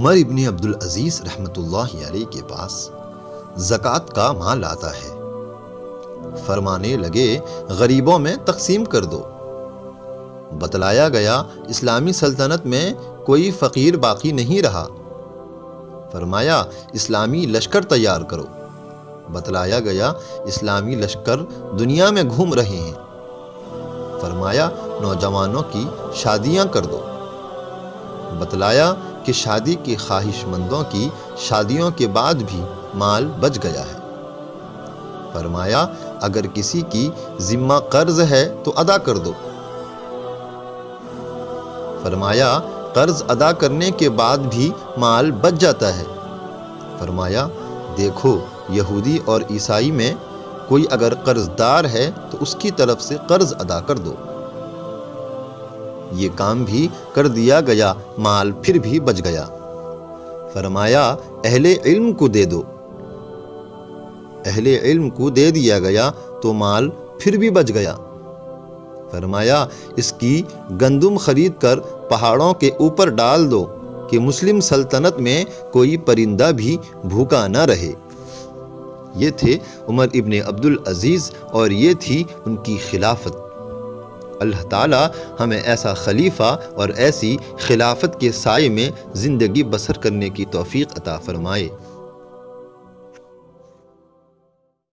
عمر ابن عبدالعزیز رحمۃ اللہ علیہ کے پاس زکوٰۃ کا مال آتا ہے۔ فرمانے لگے غریبوں میں تقسیم کر دو۔ بتلایا گیا اسلامی سلطنت میں کوئی فقیر باقی نہیں رہا۔ فرمایا اسلامی لشکر تیار کرو۔ بتلایا گیا اسلامی لشکر دنیا میں گھوم رہے ہیں۔ فرمایا نوجوانوں کی شادیاں کر دو۔ بتلایا کہ شادی کی خواہش مندوں کی شادیوں کے بعد بھی مال بچ گیا ہے۔ فرمایا اگر کسی کی ذمہ قرض ہے تو ادا کر دو۔ فرمایا قرض ادا کرنے کے بعد بھی مال بچ جاتا ہے۔ فرمایا دیکھو یہودی اور عیسائی میں کوئی اگر قرض دار ہے تو اس کی طرف سے قرض ادا کر دو۔ یہ کام بھی کر دیا گیا، مال پھر بھی بچ گیا۔ فرمایا اہل علم کو دے دو۔ اہل علم کو دے دیا گیا تو مال پھر بھی بچ گیا۔ فرمایا اس کی گندم خرید کر پہاڑوں کے اوپر ڈال دو کہ مسلم سلطنت میں کوئی پرندہ بھی بھوکا نہ رہے۔ یہ تھے عمر ابن عبدالعزیز اور یہ تھی ان کی خلافت۔ اللہ تعالی ہمیں ایسا خلیفہ اور ایسی خلافت کے سائے میں زندگی بسر کرنے کی توفیق عطا فرمائے۔